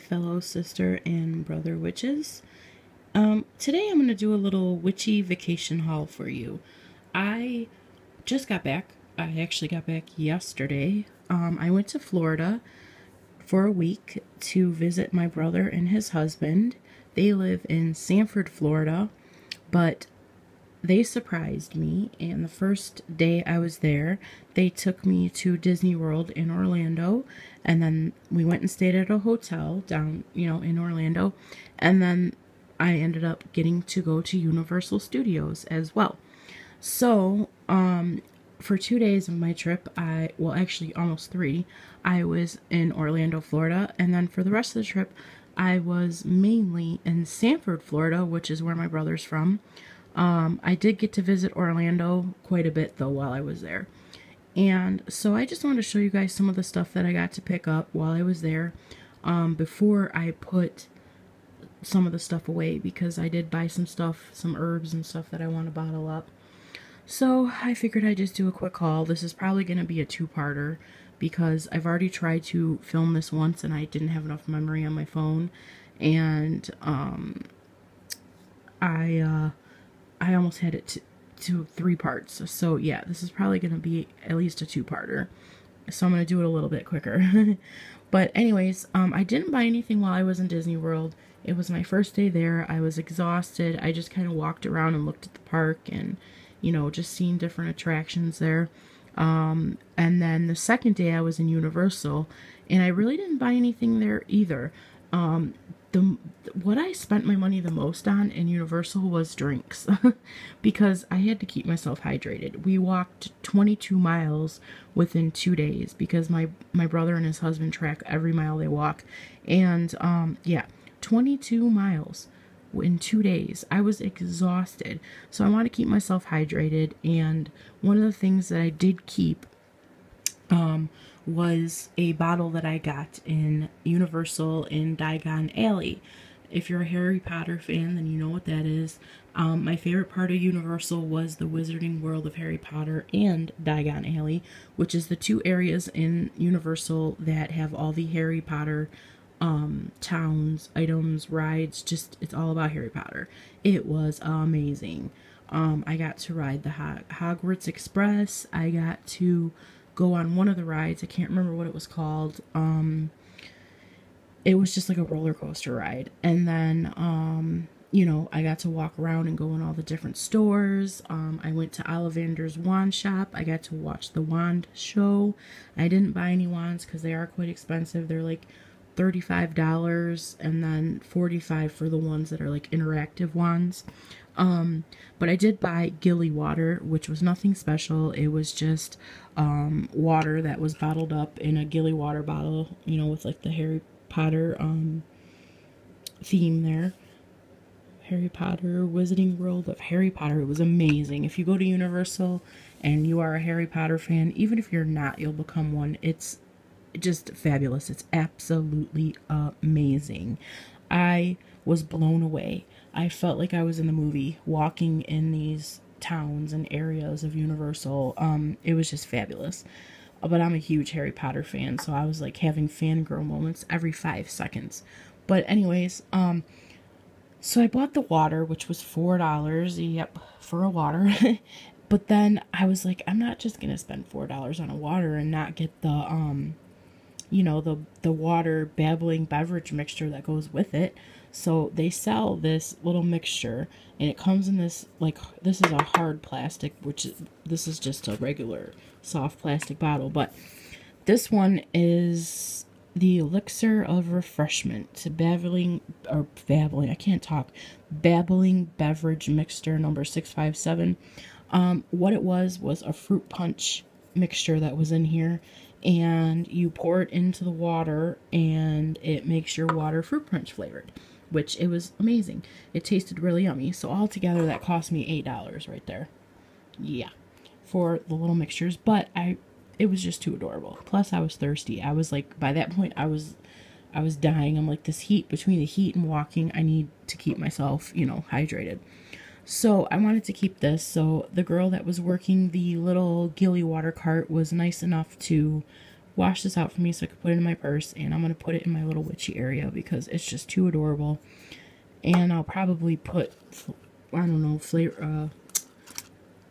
fellow sister and brother witches. Today I'm going to do a little witchy vacation haul for you. I just got back. I actually got back yesterday. I went to Florida for a week to visit my brother and his husband. They live in Sanford, Florida, but they surprised me, and the first day I was there, they took me to Disney World in Orlando, and then we went and stayed at a hotel down, in Orlando, and then I ended up getting to go to Universal Studios as well. So, for 2 days of my trip, actually almost three, I was in Orlando, Florida, and then for the rest of the trip, I was mainly in Sanford, Florida, which is where my brother's from. I did get to visit Orlando quite a bit, though, while I was there. And so I just wanted to show you guys some of the stuff that I got to pick up while I was there, before I put some of the stuff away, because I did buy some stuff, some herbs and stuff that I want to bottle up. So I figured I'd just do a quick haul. This is probably going to be a two-parter, because I've already tried to film this once and I didn't have enough memory on my phone, and I almost had it to 3 parts. So yeah, this is probably going to be at least a two-parter. So I'm going to do it a little bit quicker. But anyways, I didn't buy anything while I was in Disney World. It was my first day there. I was exhausted. I just kind of walked around and looked at the park and, just seeing different attractions there. And then the second day I was in Universal, and I really didn't buy anything there either. What I spent my money the most on in Universal was drinks, because I had to keep myself hydrated. We walked 22 miles within 2 days, because my brother and his husband track every mile they walk, and yeah, 22 miles in 2 days. I was exhausted, so I want to keep myself hydrated, and one of the things that I did keep was a bottle that I got in Universal in Diagon Alley. If you're a Harry Potter fan, then you know what that is. My favorite part of Universal was the Wizarding World of Harry Potter and Diagon Alley, which is the 2 areas in Universal that have all the Harry Potter towns, items, rides. Just, it's all about Harry Potter. It was amazing. I got to ride the Hogwarts Express. I got to go on one of the rides. I can't remember what it was called. It was just like a roller coaster ride. And then, I got to walk around and go in all the different stores. I went to Ollivander's wand shop. I got to watch the wand show. I didn't buy any wands because they are quite expensive. They're like $35 and then $45 for the ones that are like interactive wands. But I did buy Gilly water, which was nothing special. It was just water that was bottled up in a Gilly water bottle, with like the Harry Potter theme there. Harry Potter, Wizarding World of Harry Potter. It was amazing. If you go to Universal and you are a Harry Potter fan, even if you're not, you'll become one. It's just fabulous. It's absolutely amazing. I was blown away. I felt like I was in the movie, walking in these towns and areas of Universal. It was just fabulous. But I'm a huge Harry Potter fan, so I was like having fangirl moments every 5 seconds. But anyways, so I bought the water, which was $4. Yep, for a water. But then I was like, I'm not just gonna spend $4 on a water and not get the the water babbling beverage mixture that goes with it. So they sell this little mixture, and it comes in this, this is a hard plastic, this is just a regular soft plastic bottle, but this one is the elixir of refreshment, babbling beverage mixture number 657. What it was a fruit punch mixture that was in here, and you pour it into the water and it makes your water fruit punch flavored, which it was amazing. It tasted really yummy. So altogether that cost me $8 right there. Yeah, for the little mixtures, but it was just too adorable. Plus I was thirsty. I was like, by that point I was dying. I'm like, this heat, between the heat and walking, I need to keep myself, hydrated. So I wanted to keep this. So the girl that was working the little Gilly water cart was nice enough to wash this out for me so I could put it in my purse, and I'm going to put it in my little witchy area because it's just too adorable. And I'll probably put, I don't know, flavor,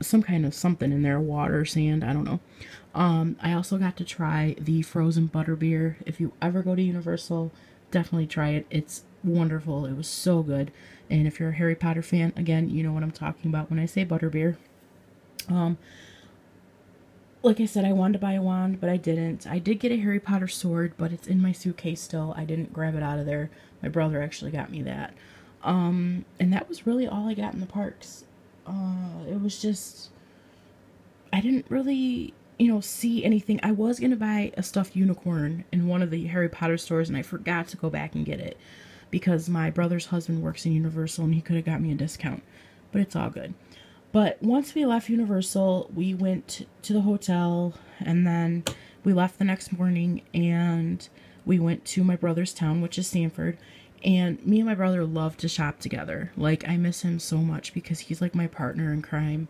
some kind of something in there, water, sand, I don't know. I also got to try the frozen butterbeer. If you ever go to Universal, definitely try it. It's wonderful. It was so good. And if you're a Harry Potter fan, again, you know what I'm talking about when I say butterbeer. Like I said, I wanted to buy a wand, but I didn't. I did get a Harry Potter sword, but it's in my suitcase still. I didn't grab it out of there. My brother actually got me that. And that was really all I got in the parks. It was just, I didn't really, you know, see anything. I was going to buy a stuffed unicorn in one of the Harry Potter stores, and I forgot to go back and get it because my brother's husband works in Universal and he could have got me a discount, but it's all good. But once we left Universal, we went to the hotel, and then we left the next morning, and we went to my brother's town, which is Sanford. And me and my brother love to shop together. Like, I miss him so much because he's like my partner in crime.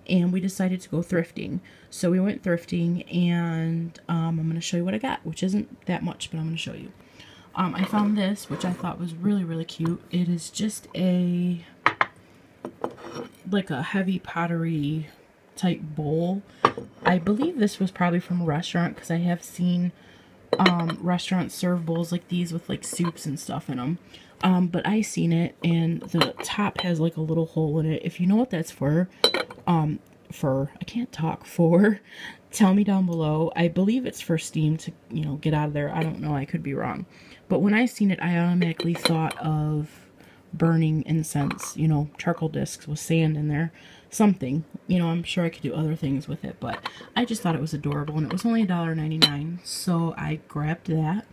And we decided to go thrifting. So we went thrifting, and I'm going to show you what I got, which isn't that much, but I'm going to show you. I found this, which I thought was really, really cute. It is just like a heavy pottery type bowl. I believe this was probably from a restaurant because I have seen restaurants serve bowls like these with like soups and stuff in them. But I seen it, and the top has like a little hole in it. If you know what that's for, I can't talk, tell me down below. I believe it's for steam to, you know, get out of there. I don't know, I could be wrong. But when I seen it, I automatically thought of burning incense, you know, charcoal discs with sand in there, something, you know. I'm sure I could do other things with it, but I just thought it was adorable, and it was only $1.99, so I grabbed that.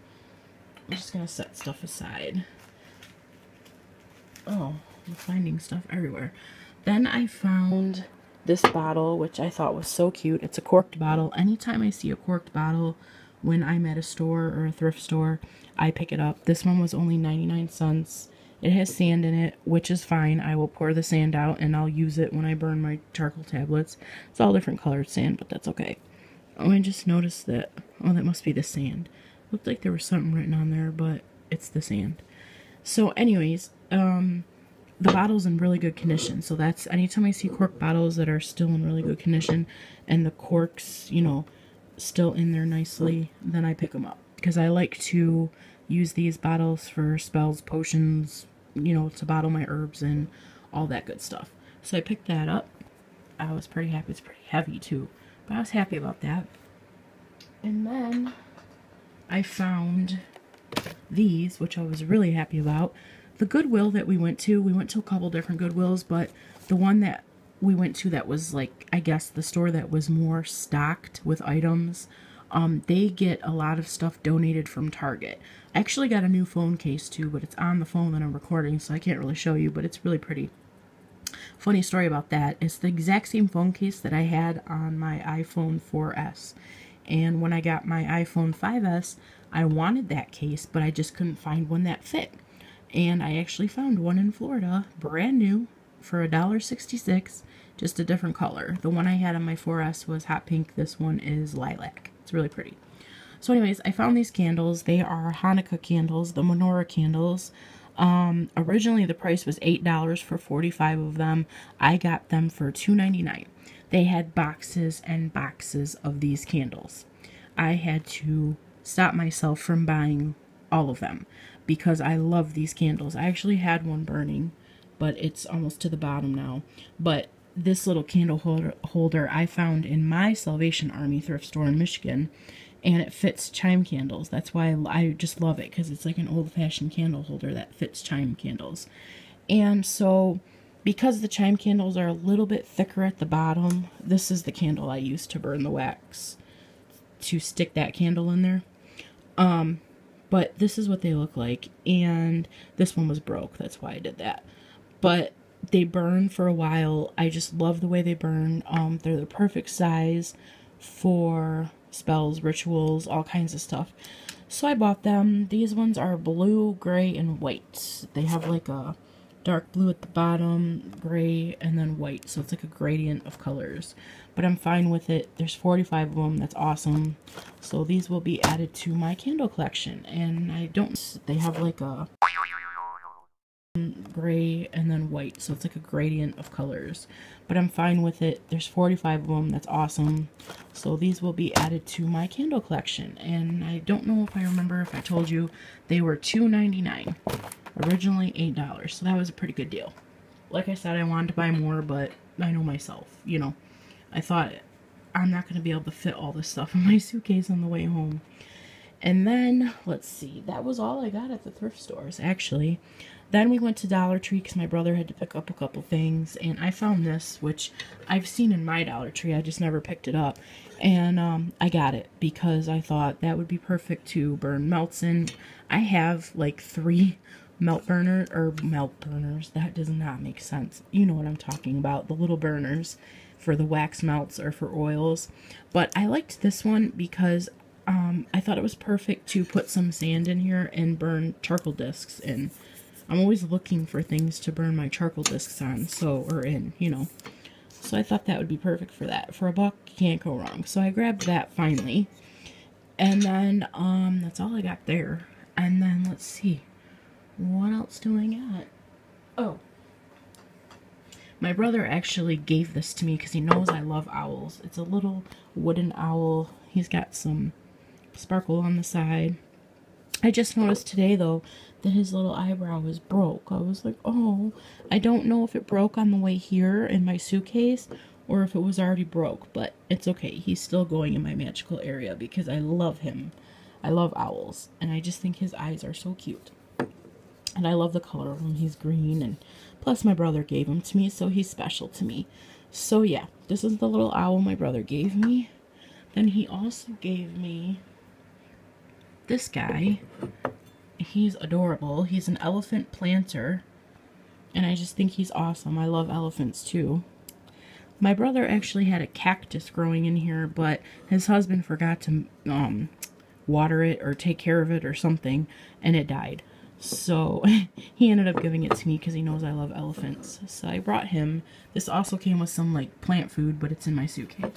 I'm just gonna set stuff aside. Oh, I'm finding stuff everywhere. Then I found this bottle, which I thought was so cute. It's a corked bottle. Anytime I see a corked bottle when I'm at a store or a thrift store, I pick it up. This one was only 99 cents. It has sand in it, which is fine. I will pour the sand out, and I'll use it when I burn my charcoal tablets. It's all different colored sand, but that's okay. Oh, I just noticed that. Oh, that must be the sand. Looked like there was something written on there, but it's the sand. So anyways, the bottle's in really good condition. So that's, anytime I see cork bottles that are still in really good condition, and the corks, you know, still in there nicely, then I pick them up. Because I like to use these bottles for spells, potions, you know, to bottle my herbs and all that good stuff. So I picked that up. I was pretty happy. It's pretty heavy too, but I was happy about that. And then I found these, which I was really happy about. The Goodwill that we went to a couple different Goodwills, but the one that we went to that was like, I guess the store that was more stocked with items, they get a lot of stuff donated from Target. I actually got a new phone case too, but it's on the phone that I'm recording, so I can't really show you, but it's really pretty. Funny story about that. It's the exact same phone case that I had on my iPhone 4S. And when I got my iPhone 5S, I wanted that case, but I just couldn't find one that fit. And I actually found one in Florida, brand new, for $1.66, just a different color. The one I had on my 4S was hot pink. This one is lilac. It's really pretty. So anyways, I found these candles. They are Hanukkah candles, the menorah candles. Originally the price was $8 for 45 of them. I got them for $2.99. They had boxes and boxes of these candles. I had to stop myself from buying all of them because I love these candles. I actually had one burning, but it's almost to the bottom now. But this little candle holder I found in my Salvation Army thrift store in Michigan, and it fits chime candles. That's why I just love it, because it's like an old-fashioned candle holder that fits chime candles. And so, because the chime candles are a little bit thicker at the bottom, this is the candle I use to burn the wax, to stick that candle in there. But this is what they look like, and this one was broke, that's why I did that. But they burn for a while. I just love the way they burn. They're the perfect size for spells, rituals, all kinds of stuff. So I bought them. These ones are blue, gray, and white. They have like a dark blue at the bottom, gray, and then white. So it's like a gradient of colors. But I'm fine with it. There's 45 of them. That's awesome. So these will be added to my candle collection. And I don't... They have like a gray and then white. So it's like a gradient of colors. But I'm fine with it. There's 45 of them. That's awesome. So these will be added to my candle collection. And I don't know if I remember if I told you they were $2.99. Originally $8, so that was a pretty good deal. Like I said, I wanted to buy more, but I know myself, you know. I thought I'm not going to be able to fit all this stuff in my suitcase on the way home. And then, let's see, that was all I got at the thrift stores, actually. Then we went to Dollar Tree because my brother had to pick up a couple things, and I found this, which I've seen in my Dollar Tree, I just never picked it up. And I got it because I thought that would be perfect to burn melts in. I have like 3 melt burners. That does not make sense. You know what I'm talking about. The little burners for the wax melts or for oils. But I liked this one because I thought it was perfect to put some sand in here and burn charcoal discs in. I'm always looking for things to burn my charcoal discs on, or in, you know. So I thought that would be perfect for that. For $1, you can't go wrong. So I grabbed that finally. And then that's all I got there. And then let's see. What else do I got? Oh. My brother actually gave this to me because he knows I love owls. It's a little wooden owl. He's got some sparkle on the side. I just noticed today, though, that his little eyebrow is broke. I was like, oh. I don't know if it broke on the way here in my suitcase or if it was already broke. But it's okay. He's still going in my magical area because I love him. I love owls. And I just think his eyes are so cute. And I love the color of him. He's green, and plus my brother gave him to me, so he's special to me. So yeah, this is the little owl my brother gave me. Then he also gave me this guy. He's adorable. He's an elephant planter, and I just think he's awesome. I love elephants too. My brother actually had a cactus growing in here, but his husband forgot to water it or take care of it or something, and it died. So he ended up giving it to me because he knows I love elephants. So I brought him. This also came with some like plant food, but it's in my suitcase.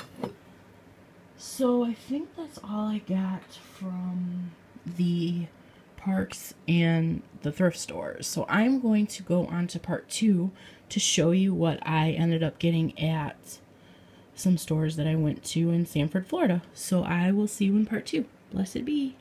So I think that's all I got from the parks and the thrift stores. So I'm going to go on to part 2 to show you what I ended up getting at some stores that I went to in Sanford, Florida. So I will see you in part 2. Blessed be.